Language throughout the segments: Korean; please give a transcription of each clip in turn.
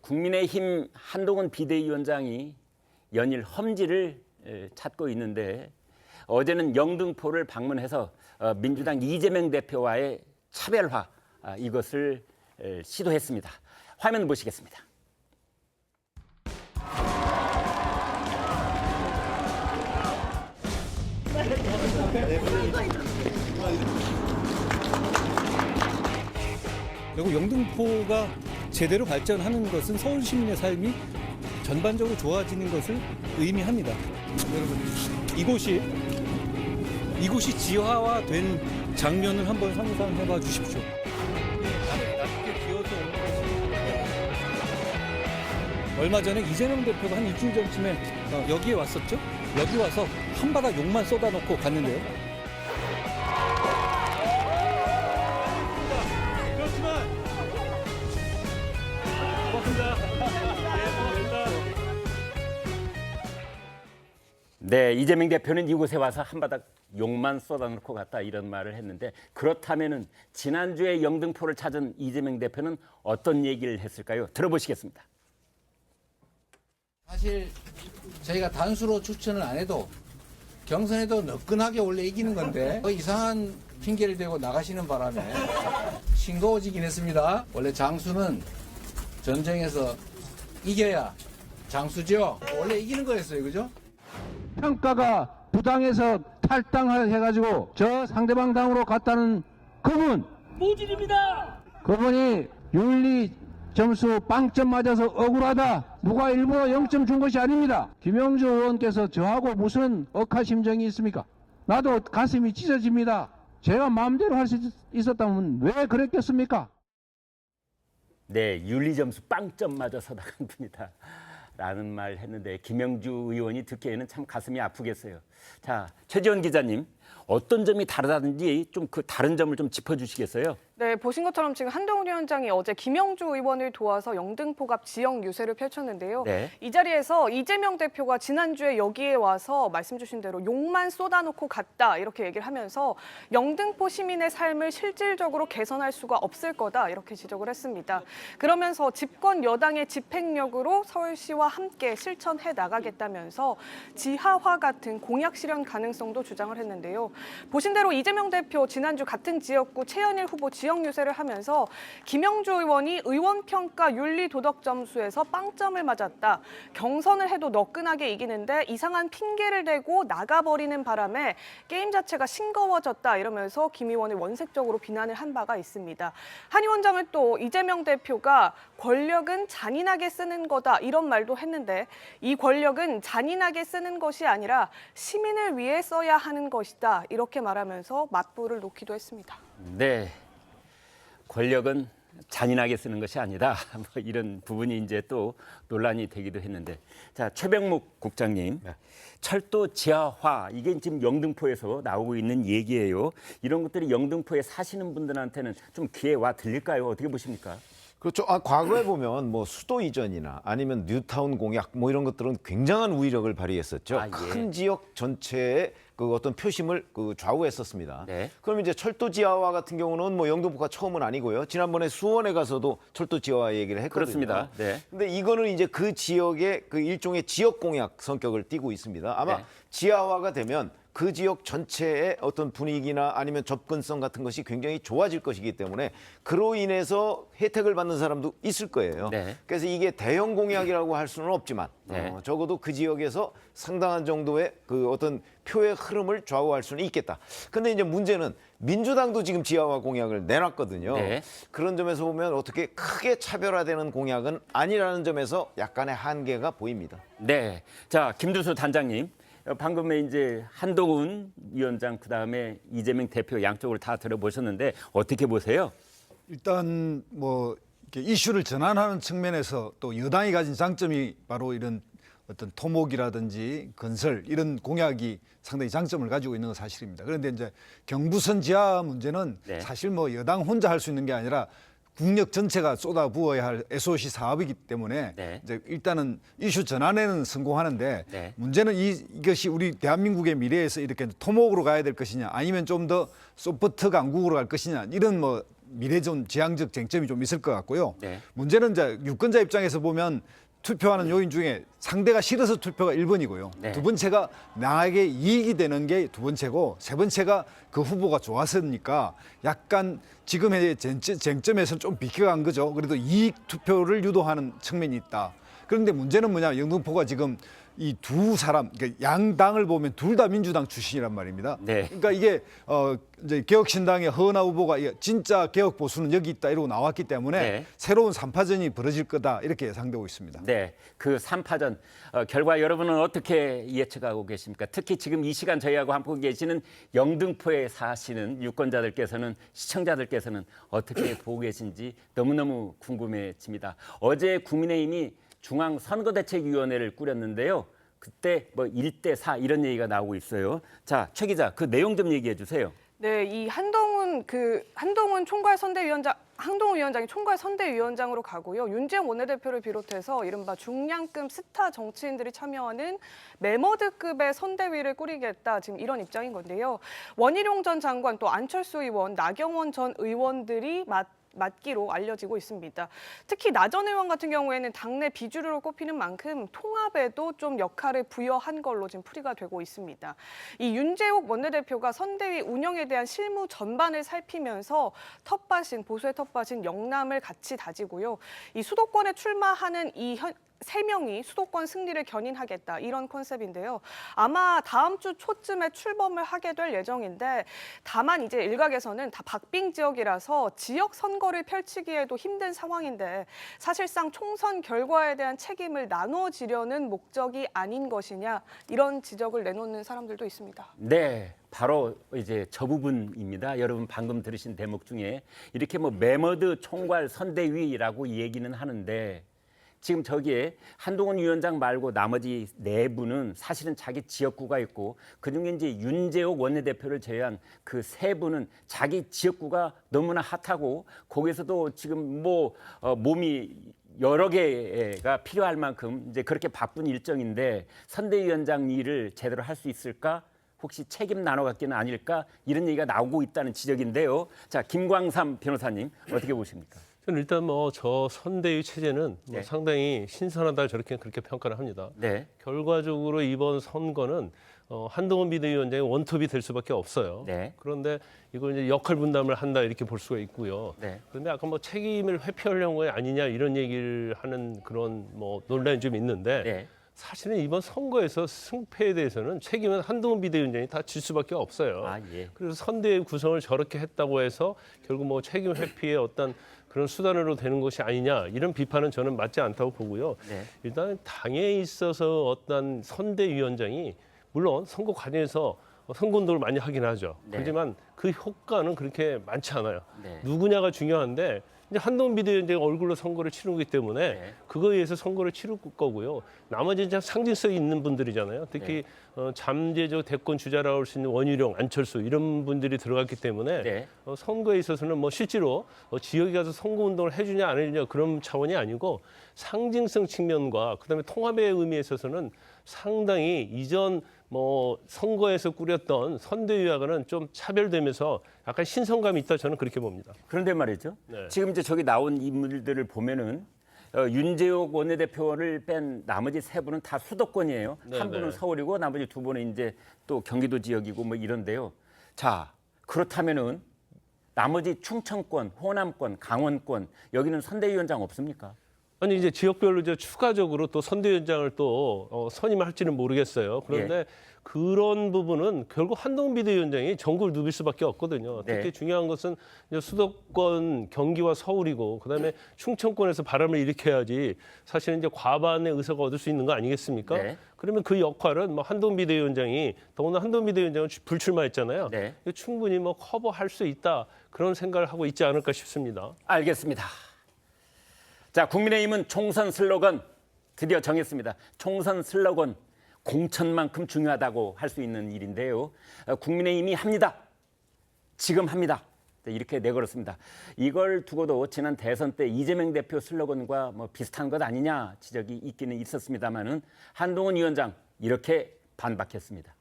국민의힘 한동훈 비대위원장이 연일 험지를 찾고 있는데 어제는 영등포를 방문해서 민주당 이재명 대표와의 차별화 이것을 시도했습니다. 화면 보시겠습니다. 그리고 영등포가 제대로 발전하는 것은 서울 시민의 삶이 전반적으로 좋아지는 것을 의미합니다. 여러분, 이곳이 지하화된 장면을 한번 상상해봐 주십시오. 낮게 비어서 오는 것이 얼마 전에 이재명 대표가 한 일주일 전쯤에 여기에 왔었죠. 여기 와서 한바닥 욕만 쏟아놓고 갔는데요. 네, 이재명 대표는 이곳에 와서 한바닥 욕만 쏟아놓고 갔다 이런 말을 했는데 그렇다면은 지난주에 영등포를 찾은 이재명 대표는 어떤 얘기를 했을까요? 들어보시겠습니다. 사실 저희가 단수로 추천을 안 해도 경선에도 너끈하게 원래 이기는 건데 이상한 핑계를 대고 나가시는 바람에 싱거워지긴 했습니다. 원래 장수는 전쟁에서 이겨야 장수죠. 원래 이기는 거였어요, 그죠? 평가가 부당해서 탈당해가지고 저 상대방 당으로 갔다는 그분 모질입니다. 그분이 윤리 점수 빵점 맞아서 억울하다. 누가 일부러 0점 준 것이 아닙니다. 김영주 의원께서 저하고 무슨 억하심정이 있습니까? 나도 가슴이 찢어집니다. 제가 마음대로 할 수 있었다면 왜 그랬겠습니까? 네, 윤리 점수 빵점 맞아서 나간 분이다. 라는 말 했는데 김영주 의원이 듣기에는 참 가슴이 아프겠어요. 자, 최지원 기자님, 어떤 점이 다르다든지 좀 그 다른 점을 좀 짚어주시겠어요? 네, 보신 것처럼 지금 한동훈 위원장이 어제 김영주 의원을 도와서 영등포갑 지역 유세를 펼쳤는데요. 네. 이 자리에서 이재명 대표가 지난주에 여기에 와서 말씀 주신 대로 욕만 쏟아놓고 갔다 이렇게 얘기를 하면서 영등포 시민의 삶을 실질적으로 개선할 수가 없을 거다 이렇게 지적을 했습니다. 그러면서 집권 여당의 집행력으로 서울시와 함께 실천해 나가겠다면서 지하화 같은 공약 실현 가능성도 주장을 했는데요. 보신 대로 이재명 대표 지난주 같은 지역구 최현일 후보 지역 유세를 하면서 김영주 의원이 의원평가 윤리도덕점수에서 빵점을 맞았다. 경선을 해도 너끈하게 이기는데 이상한 핑계를 대고 나가버리는 바람에 게임 자체가 싱거워졌다 이러면서 김 의원을 원색적으로 비난을 한 바가 있습니다. 한 위원장은 또 이재명 대표가 권력은 잔인하게 쓰는 거다 이런 말도 했는데 이 권력은 잔인하게 쓰는 것이 아니라 시민을 위해 써야 하는 것이다 이렇게 말하면서 맞불을 놓기도 했습니다. 네, 권력은 잔인하게 쓰는 것이 아니다. 뭐 이런 부분이 이제 또 논란이 되기도 했는데, 자, 최병묵 국장님, 네. 철도 지하화 이게 지금 영등포에서 나오고 있는 얘기예요. 이런 것들이 영등포에 사시는 분들한테는 좀 귀에 와 들릴까요? 어떻게 보십니까? 그렇죠. 과거에 보면 뭐 수도 이전이나 아니면 뉴타운 공약 뭐 이런 것들은 굉장한 우위력을 발휘했었죠. 예. 큰 지역 전체에 그 어떤 표심을 좌우했었습니다. 네. 그럼 이제 철도 지하화 같은 경우는 뭐 영등포가 처음은 아니고요. 지난번에 수원에 가서도 철도 지하화 얘기를 했거든요. 그렇습니다. 네. 근데 이거는 이제 그 지역의 그 일종의 지역 공약 성격을 띠고 있습니다. 아마 네. 지하화가 되면 그 지역 전체의 어떤 분위기나 아니면 접근성 같은 것이 굉장히 좋아질 것이기 때문에 그로 인해서 혜택을 받는 사람도 있을 거예요. 네. 그래서 이게 대형 공약이라고 할 수는 없지만 네. 적어도 그 지역에서 상당한 정도의 그 어떤 표의 흐름을 좌우할 수는 있겠다. 근데 이제 문제는 민주당도 지금 지하화 공약을 내놨거든요. 네. 그런 점에서 보면 어떻게 크게 차별화되는 공약은 아니라는 점에서 약간의 한계가 보입니다. 네, 자, 김두수 단장님. 방금에 이제 한동훈 위원장 그다음에 이재명 대표 양쪽을 다 들어보셨는데 어떻게 보세요? 일단 뭐 이렇게 이슈를 전환하는 측면에서 또 여당이 가진 장점이 바로 이런 어떤 토목이라든지 건설 이런 공약이 상당히 장점을 가지고 있는 건 사실입니다. 그런데 이제 경부선 지하 문제는 네. 사실 뭐 여당 혼자 할 수 있는 게 아니라 국력 전체가 쏟아부어야 할 SOC 사업이기 때문에 네. 이제 일단은 이슈 전환에는 성공하는데 네. 문제는 이것이 우리 대한민국의 미래에서 이렇게 토목으로 가야 될 것이냐 아니면 좀 더 소프트 강국으로 갈 것이냐 이런 뭐 미래전 지향적 쟁점이 좀 있을 것 같고요. 네. 문제는 이제 유권자 입장에서 보면 투표하는 요인 중에 상대가 싫어서 투표가 1번이고요. 네. 두 번째가 나에게 이익이 되는 게 두 번째고 세 번째가 그 후보가 좋았으니까 약간 지금의 쟁점에서 좀 비켜간 거죠. 그래도 이익 투표를 유도하는 측면이 있다. 그런데 문제는 뭐냐, 영등포가 지금 이 두 사람, 그러니까 양당을 보면 둘 다 민주당 출신이란 말입니다. 네. 그러니까 이게 이제 개혁신당의 허은하 후보가 진짜 개혁 보수는 여기 있다 이러고 나왔기 때문에 네. 새로운 3파전이 벌어질 거다 이렇게 예상되고 있습니다. 네, 그 3파전 결과 여러분은 어떻게 예측하고 계십니까? 특히 지금 이 시간 저희하고 함께 계시는 영등포에 사시는 유권자들께서는, 시청자들께서는 어떻게 보고 계신지 너무너무 궁금해집니다. 어제 국민의힘이 중앙선거대책위원회를 꾸렸는데요. 그때 뭐 1대4 이런 얘기가 나오고 있어요. 자, 최 기자, 그 내용 좀 얘기해 주세요. 네, 이 한동훈 위원장이 총괄 선대위원장으로 가고요. 윤재용 원내대표를 비롯해서 이른바 중량급 스타 정치인들이 참여하는 매머드급의 선대위를 꾸리겠다, 지금 이런 입장인 건데요. 원희룡 전 장관, 또 안철수 의원, 나경원 전 의원들이 맡기로 알려지고 있습니다. 특히 나 전 의원 같은 경우에는 당내 비주류로 꼽히는 만큼 통합에도 좀 역할을 부여한 걸로 지금 풀이가 되고 있습니다. 이 윤재욱 원내대표가 선대위 운영에 대한 실무 전반을 살피면서 보수의 텃밭인 영남을 같이 다지고요. 이 수도권에 출마하는 세 명이 수도권 승리를 견인하겠다, 이런 컨셉인데요. 아마 다음 주 초쯤에 출범을 하게 될 예정인데, 다만 이제 일각에서는 다 박빙 지역이라서 지역 선거를 펼치기에도 힘든 상황인데 사실상 총선 결과에 대한 책임을 나눠지려는 목적이 아닌 것이냐, 이런 지적을 내놓는 사람들도 있습니다. 네, 바로 이제 저 부분입니다. 여러분 방금 들으신 대목 중에 이렇게 뭐 매머드 총괄 선대위라고 얘기는 하는데, 지금 저기에 한동훈 위원장 말고 나머지 네 분은 사실은 자기 지역구가 있고, 그중에 이제 윤재옥 원내대표를 제외한 그 세 분은 자기 지역구가 너무나 핫하고 거기서도 지금 몸이 여러 개가 필요할 만큼 이제 그렇게 바쁜 일정인데 선대위원장 일을 제대로 할 수 있을까? 혹시 책임 나눠 갖기는 아닐까? 이런 얘기가 나오고 있다는 지적인데요. 자, 김광삼 변호사님 어떻게 보십니까? 저는 일단 저 선대위 체제는 네. 상당히 신선하다, 그렇게 평가를 합니다. 네. 결과적으로 이번 선거는 한동훈 비대위원장이 원톱이 될 수밖에 없어요. 네. 그런데 이걸 이제 역할 분담을 한다, 이렇게 볼 수가 있고요. 네. 그런데 아까 책임을 회피하려는 거 아니냐, 이런 얘기를 하는 그런 논란이 좀 있는데, 네. 사실은 이번 선거에서 승패에 대해서는 책임은 한동훈 비대위원장이 다 질 수밖에 없어요. 아, 예. 그래서 선대위 구성을 저렇게 했다고 해서 결국 책임 회피의 어떤 그런 수단으로 되는 것이 아니냐, 이런 비판은 저는 맞지 않다고 보고요. 네. 일단 당에 있어서 어떤 선대위원장이 물론 선거 과정에서 선거운동을 많이 하긴 하죠. 네. 하지만 그 효과는 그렇게 많지 않아요. 네. 누구냐가 중요한데, 이제 한동훈 비대위원장이 얼굴로 선거를 치르기 때문에 네. 그거에 의해서 선거를 치를 거고요. 나머지 이제 상징성이 있는 분들이잖아요. 특히 잠재적 대권 주자라고 할 수 있는 원희룡, 안철수 이런 분들이 들어갔기 때문에 네. 선거에 있어서는 실제로 지역에 가서 선거 운동을 해주냐 안 해주냐 그런 차원이 아니고, 상징성 측면과 그다음에 통합의 의미에 있어서는 상당히 이전 선거에서 꾸렸던 선대위와는 좀 차별되면서 약간 신선감이 있다, 저는 그렇게 봅니다. 그런데 말이죠. 네. 지금 이제 저기 나온 인물들을 보면은 윤재옥 원내대표를 뺀 나머지 세 분은 다 수도권이에요. 네, 한 분은 네. 서울이고 나머지 두 분은 이제 또 경기도 지역이고 뭐 이런데요. 자, 그렇다면은 나머지 충청권, 호남권, 강원권 여기는 선대위원장 없습니까? 아니 이제 지역별로 이제 추가적으로 또 선대위원장을 또 선임할지는 모르겠어요. 그런데 그런 부분은 결국 한동훈 비대위원장이 전국을 누빌 수밖에 없거든요. 네. 특히 중요한 것은 이제 수도권 경기와 서울이고, 그다음에 충청권에서 바람을 일으켜야지 사실은 이제 과반의 의석을 얻을 수 있는 거 아니겠습니까? 네. 그러면 그 역할은 한동훈 비대위원장이, 더구나 한동훈 비대위원장은 불출마했잖아요. 네. 충분히 커버할 수 있다, 그런 생각을 하고 있지 않을까 싶습니다. 알겠습니다. 자, 국민의힘은 총선 슬로건 드디어 정했습니다. 총선 슬로건 공천만큼 중요하다고 할 수 있는 일인데요. 국민의힘이 합니다. 지금 합니다. 이렇게 내걸었습니다. 이걸 두고도 지난 대선 때 이재명 대표 슬로건과 비슷한 것 아니냐 지적이 있기는 있었습니다만은 한동훈 위원장 이렇게 반박했습니다.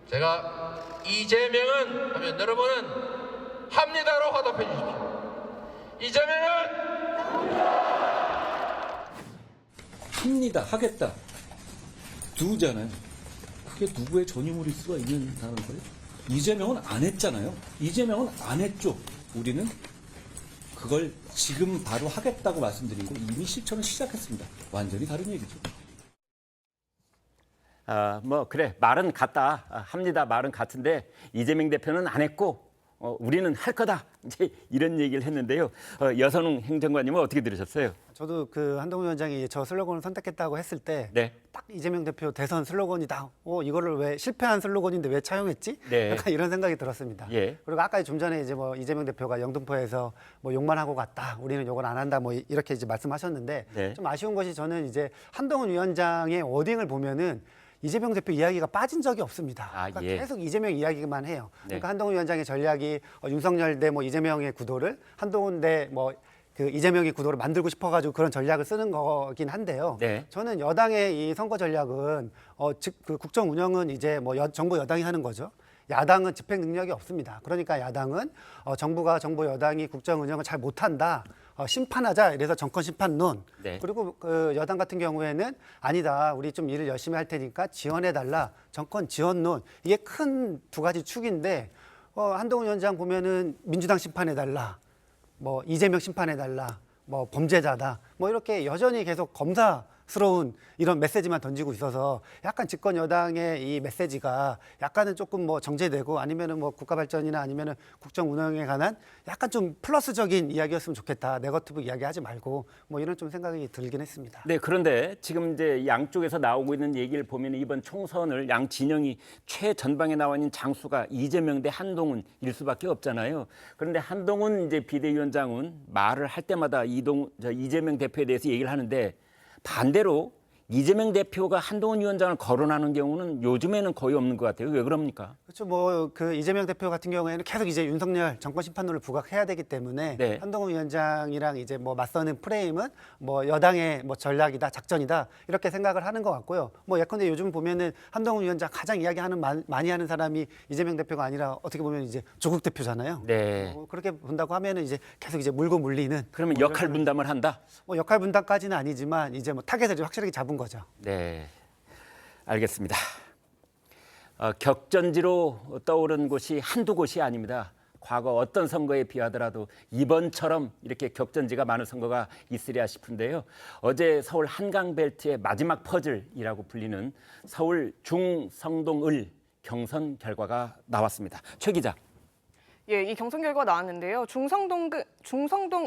제가 이재명은 하면 여러분은 합니다로 화답해 주십시오. 이재명은 합니다, 하겠다. 두잖아요. 그게 누구의 전유물일 수가 있는 거예요? 이재명은 안 했잖아요. 이재명은 안 했죠. 우리는 그걸 지금 바로 하겠다고 말씀드리고 이미 실천을 시작했습니다. 완전히 다른 얘기죠. 뭐 그래 말은 같다 합니다. 말은 같은데 이재명 대표는 안 했고 우리는 할 거다. 이제 이런 얘기를 했는데요. 여선웅 행정관님은 어떻게 들으셨어요? 저도 그 한동훈 위원장이 저 슬로건을 선택했다고 했을 때 딱 네. 이재명 대표 대선 슬로건이다. 이거를 왜 실패한 슬로건인데 왜 차용했지? 네. 약간 이런 생각이 들었습니다. 예. 그리고 아까 좀 전에 이제 뭐 이재명 대표가 영등포에서 뭐 욕만 하고 갔다. 우리는 욕을 안 한다. 뭐 이렇게 이제 말씀하셨는데 네. 좀 아쉬운 것이 저는 이제 한동훈 위원장의 워딩을 보면은 이재명 대표 이야기가 빠진 적이 없습니다. 그러니까 예. 계속 이재명 이야기만 해요. 네. 그러니까 한동훈 위원장의 전략이 윤석열 대 뭐 이재명의 구도를 한동훈 대 뭐 그 이재명의 구도를 만들고 싶어가지고 그런 전략을 쓰는 거긴 한데요. 네. 저는 여당의 이 선거 전략은 즉 그 국정 운영은 이제 뭐 정부 여당이 하는 거죠. 야당은 집행 능력이 없습니다. 그러니까 야당은 정부 여당이 국정 운영을 잘 못한다. 심판하자. 이래서 정권 심판론. 네. 그리고 그 여당 같은 경우에는 아니다. 우리 좀 일을 열심히 할 테니까 지원해달라. 정권 지원론. 이게 큰 두 가지 축인데 한동훈 위원장 보면은 민주당 심판해달라. 뭐 이재명 심판해달라. 뭐 범죄자다. 뭐 이렇게 여전히 계속 검사스러운 이런 메시지만 던지고 있어서 약간 집권 여당의 이 메시지가 약간은 조금 뭐 정제되고 아니면은 뭐 국가 발전이나 아니면은 국정 운영에 관한 약간 좀 플러스적인 이야기였으면 좋겠다. 네거티브 이야기하지 말고 뭐 이런 좀 생각이 들긴 했습니다. 네, 그런데 지금 이제 양쪽에서 나오고 있는 얘기를 보면 이번 총선을 양 진영이 최전방에 나와 있는 장수가 이재명 대 한동훈일 수밖에 없잖아요. 그런데 한동훈 이제 비대위원장은 말을 할 때마다 이재명 대표에 대해서 얘기를 하는데 반대로 이재명 대표가 한동훈 위원장을 거론하는 경우는 요즘에는 거의 없는 것 같아요. 왜 그럽니까? 그렇죠. 뭐 그 이재명 대표 같은 경우에는 계속 이제 윤석열 정권 심판론을 부각해야 되기 때문에 네. 한동훈 위원장이랑 이제 뭐 맞서는 프레임은 뭐 여당의 뭐 전략이다, 작전이다 이렇게 생각을 하는 것 같고요. 뭐 예컨대 요즘 보면은 한동훈 위원장 가장 이야기하는 많이 하는 사람이 이재명 대표가 아니라 어떻게 보면 이제 조국 대표잖아요. 네. 그렇게 본다고 하면은 이제 계속 이제 물고 물리는. 그러면 역할 분담을 한다? 뭐 역할 분담까지는 아니지만 이제 뭐 타겟을 확실하게 잡은 거죠. 네, 알겠습니다. 격전지로 떠오른 곳이 한두 곳이 아닙니다. 과거 어떤 선거에 비하더라도 이번처럼 이렇게 격전지가 많은 선거가 있으랴 싶은데요. 어제 서울 한강벨트의 마지막 퍼즐이라고 불리는 서울 중성동을 경선 결과가 나왔습니다. 최 기자. 예, 이 경선 결과 나왔는데요. 중성동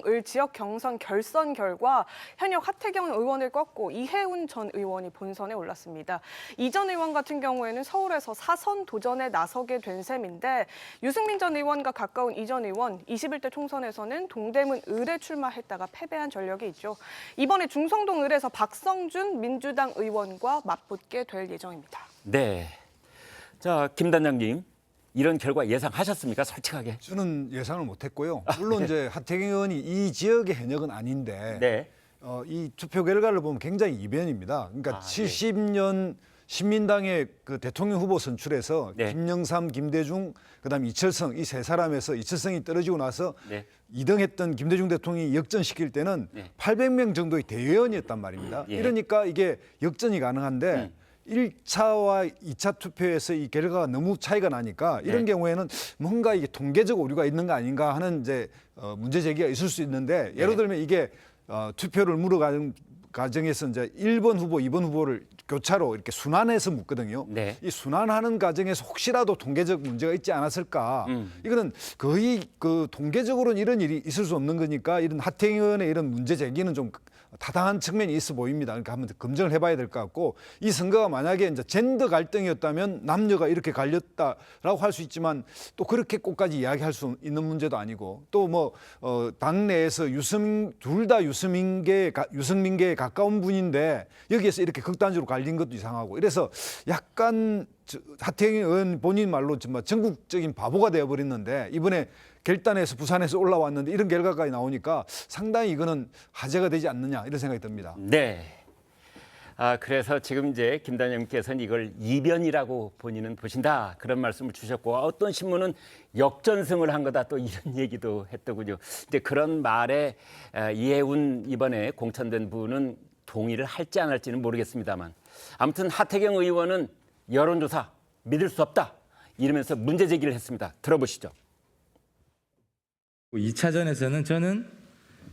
을 지역 경선 결선 결과 현역 하태경 의원을 꺾고 이해운 전 의원이 본선에 올랐습니다. 이 전 의원 같은 경우에는 서울에서 4선 도전에 나서게 된 셈인데 유승민 전 의원과 가까운 이 전 의원 21대 총선에서는 동대문 을에 출마했다가 패배한 전력이 있죠. 이번에 중성동 을에서 박성준 민주당 의원과 맞붙게 될 예정입니다. 네, 자 김 단장님. 이런 결과 예상하셨습니까? 솔직하게. 저는 예상을 못했고요. 물론 이제 하태경 의원이 이 지역의 현역은 아닌데 네. 이 투표 결과를 보면 굉장히 이변입니다. 그러니까 70년 신민당의 그 대통령 후보 선출에서 네. 김영삼, 김대중, 그다음에 이철성 이 세 사람에서 이철성이 떨어지고 나서 네. 2등 했던 김대중 대통령이 역전시킬 때는 800명 정도의 대의원이었단 말입니다. 예. 이러니까 이게 역전이 가능한데 1차와 2차 투표에서 이 결과가 너무 차이가 나니까 이런 경우에는 뭔가 이게 통계적 오류가 있는 거 아닌가 하는 이제 문제 제기가 있을 수 있는데 예를 들면 이게 투표를 물어가는 과정에서 이제 1번 후보, 2번 후보를 교차로 이렇게 순환해서 묻거든요. 네. 이 순환하는 과정에서 혹시라도 통계적 문제가 있지 않았을까? 이거는 거의 그 통계적으로는 이런 일이 있을 수 없는 거니까 이런 하태경 의원의 이런 문제 제기는 좀 타당한 측면이 있어 보입니다. 그러니까 한번 검증을 해봐야 될 것 같고 이 선거가 만약에 이제 젠더 갈등이었다면 남녀가 이렇게 갈렸다라고 할 수 있지만 또 그렇게 꼭까지 이야기할 수 있는 문제도 아니고 또 뭐 당내에서 둘 다 유승민계에 가까운 분인데 여기에서 이렇게 극단적으로 갈린 것도 이상하고 이래서 약간 하태경 의원 본인 말로 정말 전국적인 바보가 되어버렸는데 이번에 결단해서 부산에서 올라왔는데 이런 결과까지 나오니까 상당히 이거는 화제가 되지 않느냐 이런 생각이 듭니다. 네. 그래서 지금 이제 김단장님께서는 이걸 이변이라고 본인은 보신다 그런 말씀을 주셨고 어떤 신문은 역전승을 한 거다 또 이런 얘기도 했더군요. 이제 그런 말에 이해운 이번에 공천된 분은 동의를 할지 안 할지는 모르겠습니다만 아무튼 하태경 의원은 여론조사 믿을 수 없다 이러면서 문제 제기를 했습니다. 들어보시죠. 2차전에서는 저는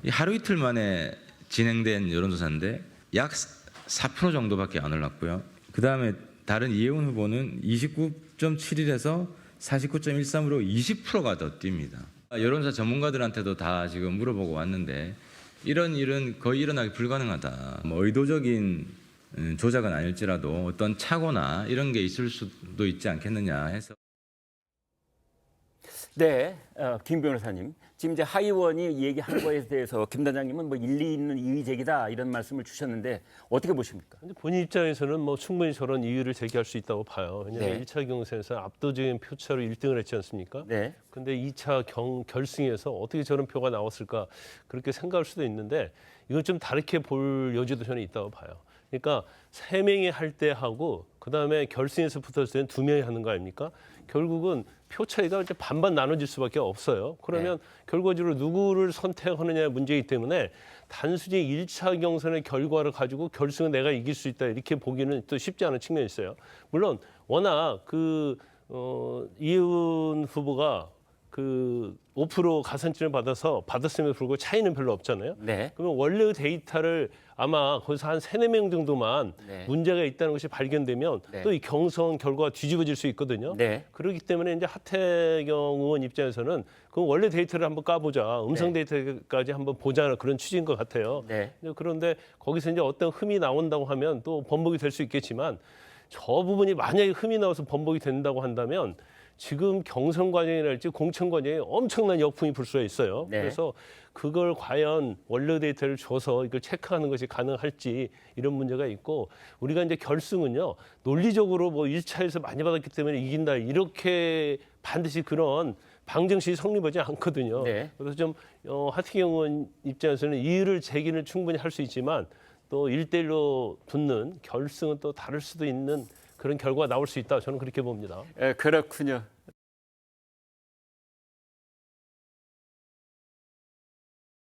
하루 이틀 만에 진행된 여론조사인데 약 4% 정도밖에 안 올랐고요. 그다음에 다른 이해운 후보는 29.71에서 49.13으로 20%가 더 뜁니다. 여론조사 전문가들한테도 다 지금 물어보고 왔는데 이런 일은 거의 일어나기 불가능하다. 뭐 의도적인 조작은 아닐지라도 어떤 착오나 이런 게 있을 수도 있지 않겠느냐 해서. 네, 김 변호사님. 지금 이제 하 의원이 얘기한 거에 대해서 김 단장님은 뭐 일리 있는 이의 제기다 이런 말씀을 주셨는데 어떻게 보십니까? 근데 본인 입장에서는 뭐 충분히 저런 이유를 제기할 수 있다고 봐요. 왜냐하면 네. 1차 경선에서 압도적인 표차로 1등을 했지 않습니까? 네. 근데 2차 결승에서 어떻게 저런 표가 나왔을까 그렇게 생각할 수도 있는데 이건 좀 다르게 볼 여지도 저는 있다고 봐요. 그러니까 3명이 할 때 하고 그다음에 결승에서 붙었을 때는 2명이 하는 거 아닙니까? 결국은 표 차이가 이제 반반 나눠질 수밖에 없어요. 그러면 결과적으로 누구를 선택하느냐의 문제이기 때문에 단순히 1차 경선의 결과를 가지고 결승은 내가 이길 수 있다 이렇게 보기는 또 쉽지 않은 측면이 있어요. 물론 워낙 이해운 후보가 5% 가산점을 받았음에도 불구하고 차이는 별로 없잖아요. 네. 그러면 원래 데이터를 아마 거기서 한 3-4명 정도만 네. 문제가 있다는 것이 발견되면 네. 또 이 경선 결과가 뒤집어질 수 있거든요. 네. 그렇기 때문에 이제 하태경 의원 입장에서는 그 원래 데이터를 한번 까보자, 음성 데이터까지 한번 보자는 그런 취지인 것 같아요. 네. 그런데 거기서 이제 어떤 흠이 나온다고 하면 또 번복이 될 수 있겠지만 저 부분이 만약에 흠이 나와서 번복이 된다고 한다면 지금 경선 과정이랄지 공천 과정에 엄청난 역풍이 불 수가 있어요. 네. 그래서 그걸 과연 원래 데이터를 줘서 이걸 체크하는 것이 가능할지 이런 문제가 있고 우리가 이제 결승은요 논리적으로 뭐 1차에서 많이 받았기 때문에 이긴다 이렇게 반드시 그런 방정식이 성립하지 않거든요. 네. 그래서 좀 하태경 의원 입장에서는 이의를 제기는 충분히 할 수 있지만 또 1대1로 붙는 결승은 또 다를 수도 있는 그런 결과가 나올 수 있다. 저는 그렇게 봅니다. 그렇군요.